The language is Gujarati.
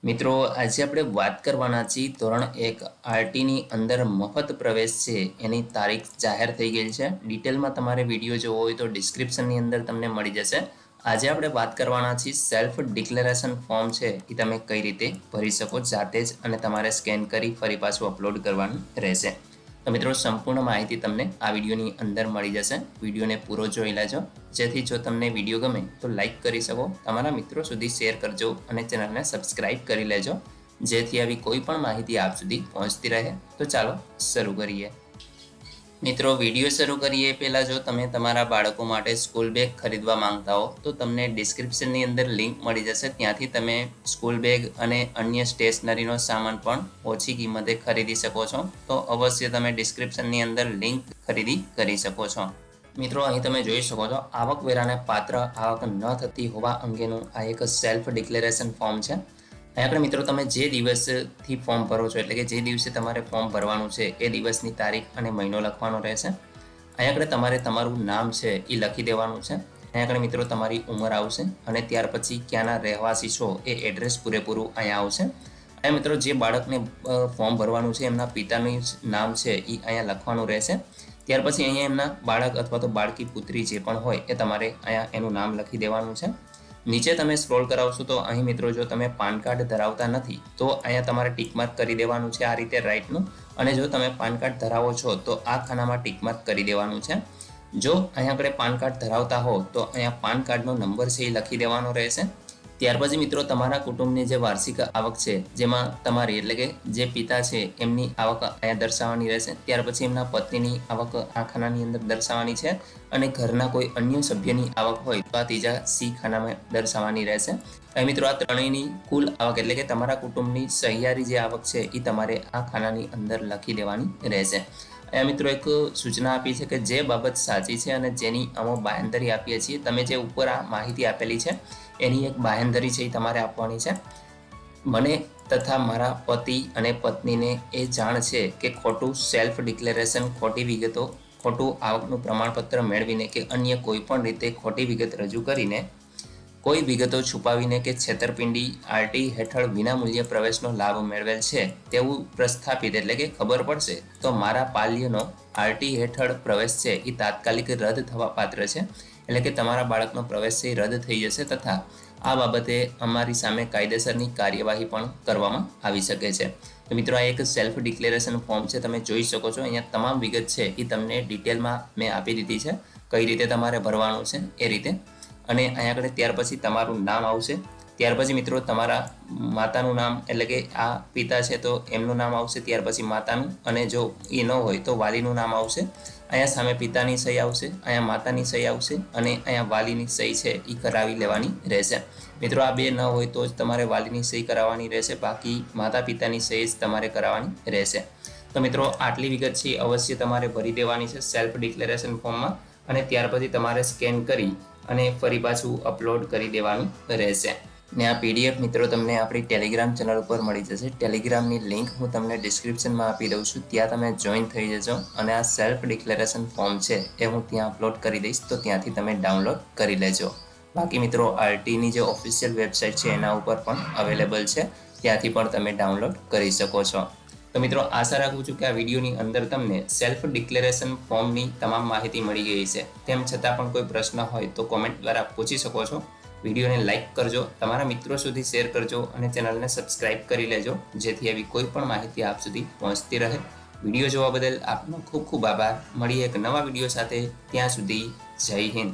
મિત્રો આજે આપણે વાત કરવાના છીએ ધોરણ 1 આરટીની અંદર મફત પ્રવેશ છે એની તારીખ જાહેર થઈ ગઈ છે। ડિટેલમાં તમારે વિડીયો જોવો હોય તો ડિસ્ક્રિપ્શનની અંદર તમને મળી જશે। આજે આપણે વાત કરવાના છીએ સેલ્ફ ડિક્લેરેશન ફોર્મ છે એ તમે કઈ રીતે ભરી શકો જાતે જ અને તમારે સ્કેન કરી ફરી પાછું અપલોડ કરવાનું રહેશે। તો મિત્રો સંપૂર્ણ માહિતી તમને આ વિડીયોની અંદર મળી જશે। વિડીયોને પૂરો જોઈ લેજો જેથી જો તમને વિડીયો ગમે તો લાઈક કરી શકો, તમારા મિત્રો સુધી શેર કરજો અને ચેનલને સબસ્ક્રાઇબ કરી લેજો જેથી આવી કોઈ પણ માહિતી આપ સુધી પહોંચતી રહે। તો ચાલો શરૂ કરીએ। મિત્રો વિડીયો શરૂ કરીએ પહેલાં જો તમે તમારા બાળકો માટે સ્કૂલ બેગ ખરીદવા માંગતા હો તો તમને ડિસ્ક્રિપ્શનની અંદર લિંક મળી જશે, ત્યાંથી તમે સ્કૂલ બેગ અને અન્ય સ્ટેશનરીનો સામાન પણ ઓછી કિંમતે ખરીદી શકો છો। તો અવશ્ય તમે ડિસ્ક્રિપ્શનની અંદર લિંક ખરીદી કરી શકો છો। મિત્રો અહીં તમે જોઈ શકો છો આવકવેરાને પાત્ર આવક ન થતી હોવા અંગેનું આ એક સેલ્ફ ડિક્લેરેશન ફોર્મ છે। અહીં આપણે મિત્રો તમે જે દિવસથી ફોર્મ ભરો છો એટલે કે જે દિવસે તમારે ફોર્મ ભરવાનું છે એ દિવસની તારીખ અને મહિનો લખવાનો રહેશે। અહીં આપણે તમારે તમારું નામ છે એ લખી દેવાનું છે। અહીં આગળ મિત્રો તમારી ઉંમર આવશે અને ત્યાર પછી ક્યાંના રહેવાસી છો એ એડ્રેસ પૂરેપૂરું અહીંયા આવશે। અહીંયા મિત્રો જે બાળકને ફોર્મ ભરવાનું છે એમના પિતાનું નામ છે એ અહીંયા લખવાનું રહેશે। ત્યાર પછી અહીંયા એમના બાળક અથવા તો બાળકી પુત્રી જે પણ હોય એ તમારે અહીંયા એનું નામ લખી દેવાનું છે। નીચે તમે સ્ક્રોલ કરાવશો તો અહીં મિત્રો જો તમે પાન કાર્ડ ધરાવતા નથી તો અહીંયા તમારે ટિક માર્ક કરી દેવાનું છે આ રીતે રાઈટનું, અને જો તમે પાન કાર્ડ ધરાવો છો તો આ ખાનામાં ટિક માર્ક કરી દેવાનું છે। જો અહીંયા આપણે પાન કાર્ડ ધરાવતા હો તો અહીંયા પાન કાર્ડનો નંબર છે એ લખી દેવાનો રહેશે। ત્યાર પછી મિત્રો તમારા કુટુંબની જે વાર્ષિક આવક છે જેમાં તમારી એટલે કે જે પિતા છે એમની આવક અહીંયા દર્શાવવાની રહેશે। ત્યાર પછી એમના પત્નીની આવક આ ખાનાની અંદર દર્શાવવાની છે અને ઘરના કોઈ અન્ય સભ્યની આવક હોય તો આ ત્રીજા સી ખાનામાં દર્શાવવાની રહેશે। અહીં મિત્રો આ ત્રણેયની કુલ આવક એટલે કે તમારા કુટુંબની સહિયારી જે આવક છે એ તમારે આ ખાનાની અંદર લખી દેવાની રહેશે। અહીંયા મિત્રો એક સૂચના આપી છે કે જે બાબત સાચી છે અને જેની અમે બાંયધરી આપીએ છીએ, તમે જે ઉપર આ માહિતી આપેલી છે એની એક બાંયધરી છે એ તમારે આપવાની છે। મને તથા મારા પતિ અને પત્નીને એ જાણ છે કે ખોટું સેલ્ફ ડિક્લેરેશન, ખોટી વિગતો, ખોટું આવકનું પ્રમાણપત્ર મેળવીને કે અન્ય કોઈ પણ રીતે ખોટી વિગત રજૂ કરીને, કોઈ વિગતો છુપાવીને કે છેતરપિંડી આરટી હેઠળ વિનામૂલ્ય પ્રવેશનો લાભ મેળવેલ છે તેવું પ્રસ્થાપિત એટલે કે ખબર પડશે તો મારા પાલ્યનો આરટી હેઠળ પ્રવેશ છે એ તાત્કાલિક રદ થવા પાત્ર છે, એટલે કે તમારા બાળકનો પ્રવેશ છે એ રદ થઈ જશે તથા આ બાબતે અમારી સામે કાયદેસરની કાર્યવાહી પણ કરવામાં આવી શકે છે। તો મિત્રો આ એક સેલ્ફ ડિક્લેરેશન ફોર્મ છે, તમે જોઈ શકો છો અહીંયા તમામ વિગત છે એ તમને ડિટેલમાં મેં આપી દીધી છે, કઈ રીતે તમારે ભરવાનું છે એ રીતે। અને અહીંયા આગળ ત્યાર પછી તમારું નામ આવશે। ત્યાર પછી મિત્રો તમારા માતાનું નામ એટલે કે આ પિતા છે તો એમનું નામ આવશે, ત્યાર પછી માતાનું, અને જો એ ન હોય તો વાલીનું નામ આવશે। અહીંયા સામે પિતાની સહી આવશે, અહીંયા માતાની સહી આવશે અને અહીંયા વાલીની સહી છે એ કરાવી લેવાની રહેશે। મિત્રો આ બે ન હોય તો જ તમારે વાલીની સહી કરાવવાની રહેશે, બાકી માતા પિતાની સહી જ તમારે કરાવવાની રહેશે। તો મિત્રો આટલી વિગત છે અવશ્ય તમારે ભરી દેવાની છે સેલ્ફ ડિક્લેરેશન ફોર્મમાં, અને ત્યાર પછી તમારે સ્કેન કરી અને ફરી પાછું અપલોડ કરી દેવાનું રહેશે। ને આ પીડીએફ મિત્રો તમને આપણી ટેલિગ્રામ ચેનલ ઉપર મળી જશે। ટેલિગ્રામની લિંક હું તમને ડિસ્ક્રિપ્શનમાં આપી દઉં છું, ત્યાં તમે જોઈન થઈ જજો અને આ સેલ્ફ ડિક્લેરેશન ફોર્મ છે એ હું ત્યાં અપલોડ કરી દઈશ તો ત્યાંથી તમે ડાઉનલોડ કરી લેજો। બાકી મિત્રો આરટીની જે ઓફિશિયલ વેબસાઇટ છે એના ઉપર પણ અવેલેબલ છે, ત્યાંથી પણ તમે ડાઉનલોડ કરી શકો છો। તો મિત્રો આશા રાખું છું કે આ વિડીયોની અંદર તમને સેલ્ફ ડિક્લેરેશન ફોર્મની તમામ માહિતી મળી ગઈ છે। તેમ છતાં પણ કોઈ પ્રશ્ન હોય તો કોમેન્ટ દ્વારા પૂછી શકો છો। વિડીયોને લાઇક કરજો, તમારા મિત્રો સુધી શેર કરજો અને ચેનલને સબસ્ક્રાઇબ કરી લેજો જેથી આવી કોઈ પણ માહિતી આપ સુધી પહોંચતી રહે। વિડીયો જોવા બદલ આપનો ખૂબ ખૂબ આભાર। મળીએ એક નવા વિડીયો સાથે, ત્યાં સુધી જય હિન્દ।